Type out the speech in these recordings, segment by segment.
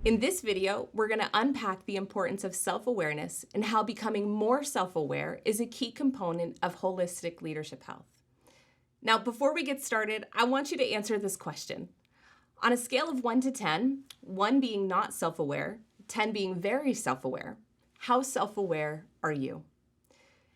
In this video, we're going to unpack the importance of self-awareness and how becoming more self-aware is a key component of holistic leadership health. Now, before we get started, I want you to answer this question. On a scale of 1 to 10, 1 being not self-aware, 10 being very self-aware, how self-aware are you?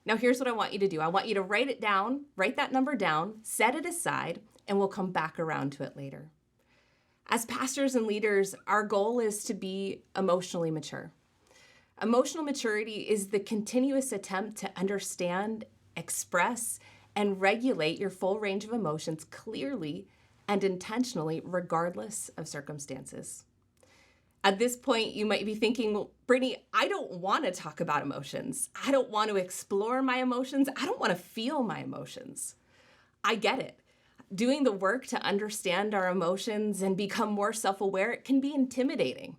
Now, here's what I want you to do. I want you to write it down, write that number down, set it aside, and we'll come back around to it later. As pastors and leaders, our goal is to be emotionally mature. Emotional maturity is the continuous attempt to understand, express, and regulate your full range of emotions clearly and intentionally, regardless of circumstances. At this point, you might be thinking, well, Brittany, I don't want to talk about emotions. I don't want to explore my emotions. I don't want to feel my emotions. I get it. Doing the work to understand our emotions and become more self-aware, it can be intimidating.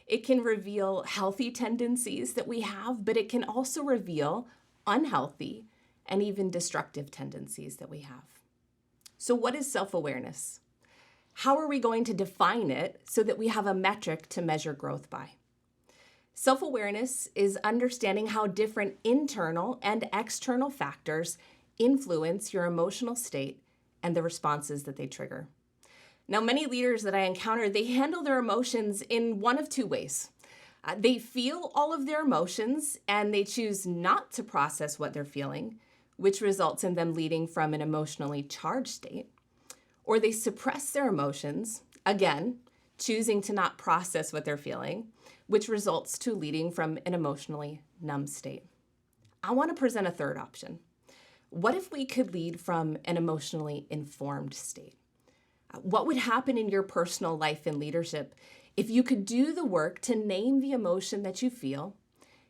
It can reveal healthy tendencies that we have, but it can also reveal unhealthy and even destructive tendencies that we have. So what is self-awareness? How are we going to define it so that we have a metric to measure growth by? Self-awareness is understanding how different internal and external factors influence your emotional state and the responses that they trigger. Now, many leaders that I encounter, they handle their emotions in one of two ways. They feel all of their emotions and they choose not to process what they're feeling, which results in them leading from an emotionally charged state. Or they suppress their emotions, again, choosing to not process what they're feeling, which results to leading from an emotionally numb state. I want to present a third option. What if we could lead from an emotionally informed state? What would happen in your personal life and leadership if you could do the work to name the emotion that you feel,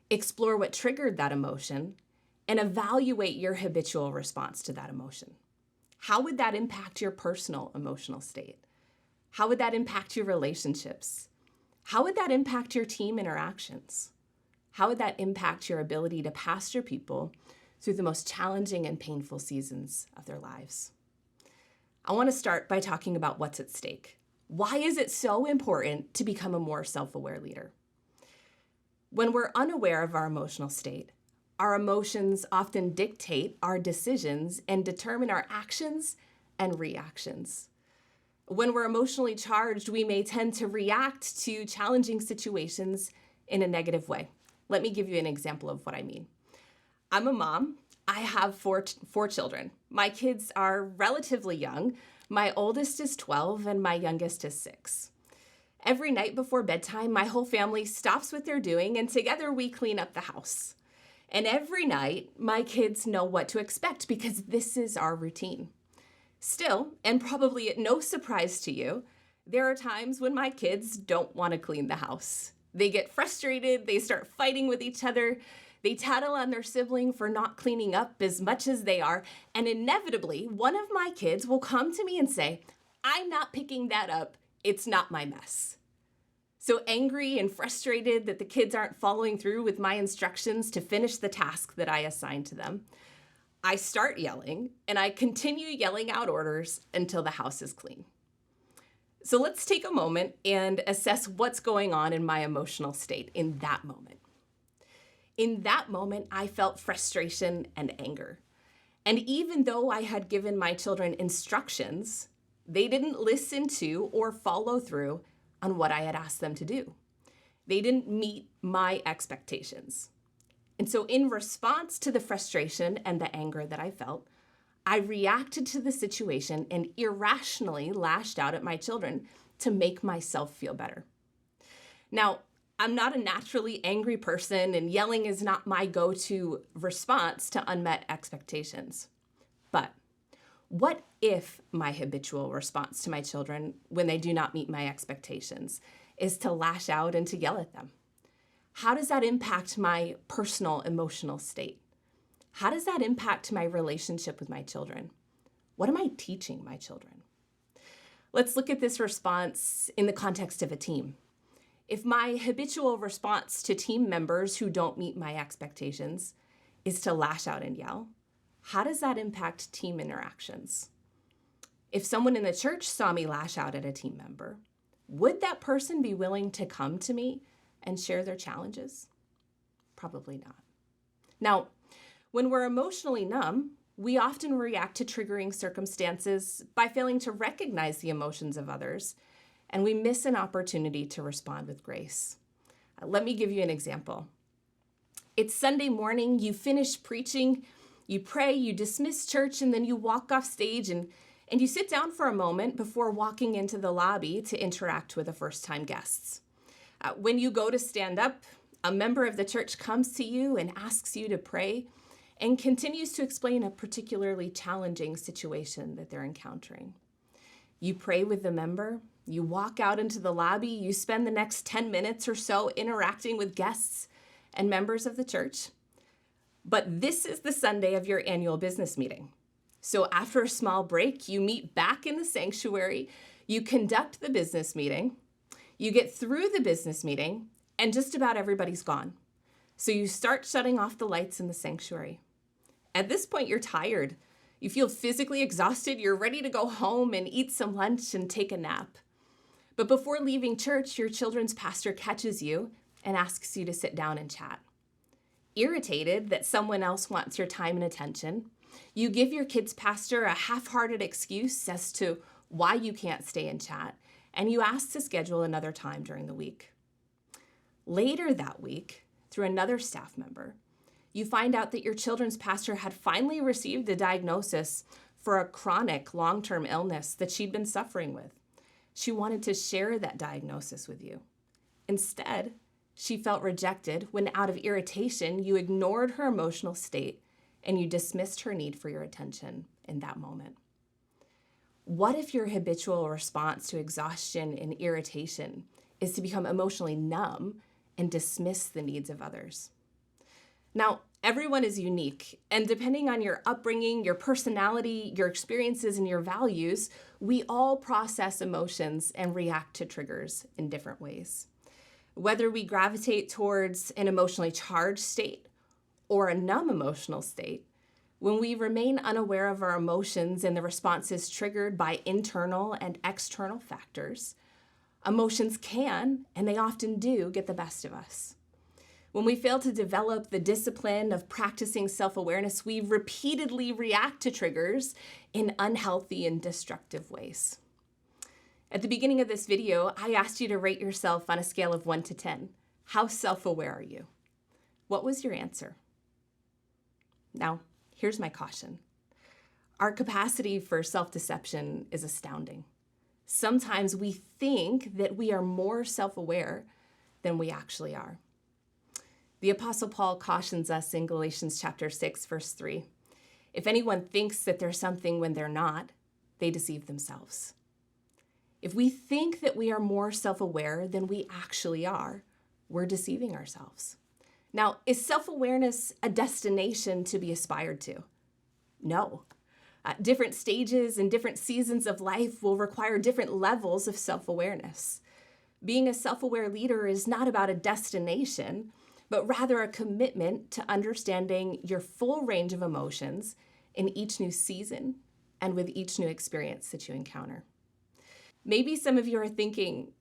explore what triggered that emotion, and evaluate your habitual response to that emotion? How would that impact your personal emotional state? How would that impact your relationships? How would that impact your team interactions? How would that impact your ability to pastor people through the most challenging and painful seasons of their lives? I want to start by talking about what's at stake. Why is it so important to become a more self-aware leader? When we're unaware of our emotional state, our emotions often dictate our decisions and determine our actions and reactions. When we're emotionally charged, we may tend to react to challenging situations in a negative way. Let me give you an example of what I mean. I'm a mom. I have four children. My kids are relatively young. My oldest is 12 and my youngest is 6. Every night before bedtime, my whole family stops what they're doing and together we clean up the house. And every night, my kids know what to expect because this is our routine. Still, and probably at no surprise to you, there are times when my kids don't want to clean the house. They get frustrated, they start fighting with each other, they tattle on their sibling for not cleaning up as much as they are, and inevitably, one of my kids will come to me and say, "I'm not picking that up, it's not my mess." So angry and frustrated that the kids aren't following through with my instructions to finish the task that I assigned to them, I start yelling, and I continue yelling out orders until the house is clean. So let's take a moment and assess what's going on in my emotional state in that moment. In that moment, I felt frustration and anger. And even though I had given my children instructions, they didn't listen to or follow through on what I had asked them to do. They didn't meet my expectations. And so in response to the frustration and the anger that I felt, I reacted to the situation and irrationally lashed out at my children to make myself feel better. Now, I'm not a naturally angry person, and yelling is not my go-to response to unmet expectations. But what if my habitual response to my children when they do not meet my expectations is to lash out and to yell at them? How does that impact my personal emotional state? How does that impact my relationship with my children? What am I teaching my children? Let's look at this response in the context of a team. If my habitual response to team members who don't meet my expectations is to lash out and yell, how does that impact team interactions? If someone in the church saw me lash out at a team member, would that person be willing to come to me and share their challenges? Probably not. Now, when we're emotionally numb, we often react to triggering circumstances by failing to recognize the emotions of others, and we miss an opportunity to respond with grace. Let me give you an example. It's Sunday morning, you finish preaching, you pray, you dismiss church, and then you walk off stage and you sit down for a moment before walking into the lobby to interact with the first-time guests. When you go to stand up, a member of the church comes to you and asks you to pray and continues to explain a particularly challenging situation that they're encountering. You pray with the member, you walk out into the lobby, you spend the next 10 minutes or so interacting with guests and members of the church. But this is the Sunday of your annual business meeting. So after a small break, you meet back in the sanctuary, you conduct the business meeting, you get through the business meeting, and just about everybody's gone. So you start shutting off the lights in the sanctuary. At this point, you're tired. You feel physically exhausted. You're ready to go home and eat some lunch and take a nap. But before leaving church, your children's pastor catches you and asks you to sit down and chat. Irritated that someone else wants your time and attention, you give your kid's pastor a half-hearted excuse as to why you can't stay and chat, and you ask to schedule another time during the week. Later that week, through another staff member, you find out that your children's pastor had finally received a diagnosis for a chronic long-term illness that she'd been suffering with. She wanted to share that diagnosis with you. Instead, she felt rejected when, out of irritation, you ignored her emotional state and you dismissed her need for your attention in that moment. What if your habitual response to exhaustion and irritation is to become emotionally numb and dismiss the needs of others? Now, everyone is unique, and depending on your upbringing, your personality, your experiences, and your values, we all process emotions and react to triggers in different ways. Whether we gravitate towards an emotionally charged state or a numb emotional state, when we remain unaware of our emotions and the responses triggered by internal and external factors, emotions can, and they often do, get the best of us. When we fail to develop the discipline of practicing self-awareness, we repeatedly react to triggers in unhealthy and destructive ways. At the beginning of this video, I asked you to rate yourself on a scale of 1 to 10. How self-aware are you? What was your answer? Now, here's my caution. Our capacity for self-deception is astounding. Sometimes we think that we are more self-aware than we actually are. The Apostle Paul cautions us in Galatians chapter 6, verse 3. If anyone thinks that they're something when they're not, they deceive themselves. If we think that we are more self-aware than we actually are, we're deceiving ourselves. Now, is self-awareness a destination to be aspired to? No. Different stages and different seasons of life will require different levels of self-awareness. Being a self-aware leader is not about a destination, but rather a commitment to understanding your full range of emotions in each new season and with each new experience that you encounter. Maybe some of you are thinking,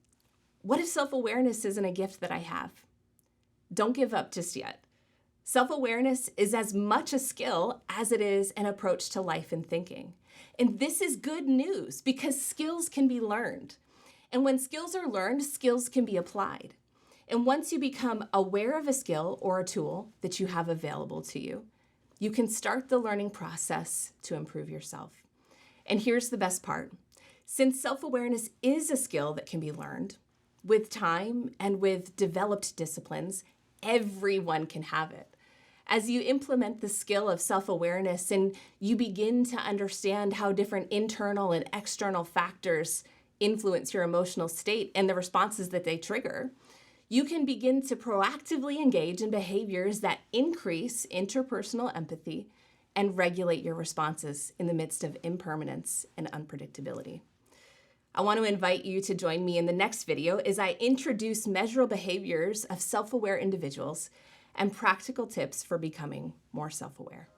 what if self-awareness isn't a gift that I have? Don't give up just yet. Self-awareness is as much a skill as it is an approach to life and thinking. And this is good news because skills can be learned. And when skills are learned, skills can be applied. And once you become aware of a skill or a tool that you have available to you, you can start the learning process to improve yourself. And here's the best part. Since self-awareness is a skill that can be learned, with time and with developed disciplines, everyone can have it. As you implement the skill of self-awareness and you begin to understand how different internal and external factors influence your emotional state and the responses that they trigger, you can begin to proactively engage in behaviors that increase interpersonal empathy and regulate your responses in the midst of impermanence and unpredictability. I want to invite you to join me in the next video as I introduce measurable behaviors of self-aware individuals and practical tips for becoming more self-aware.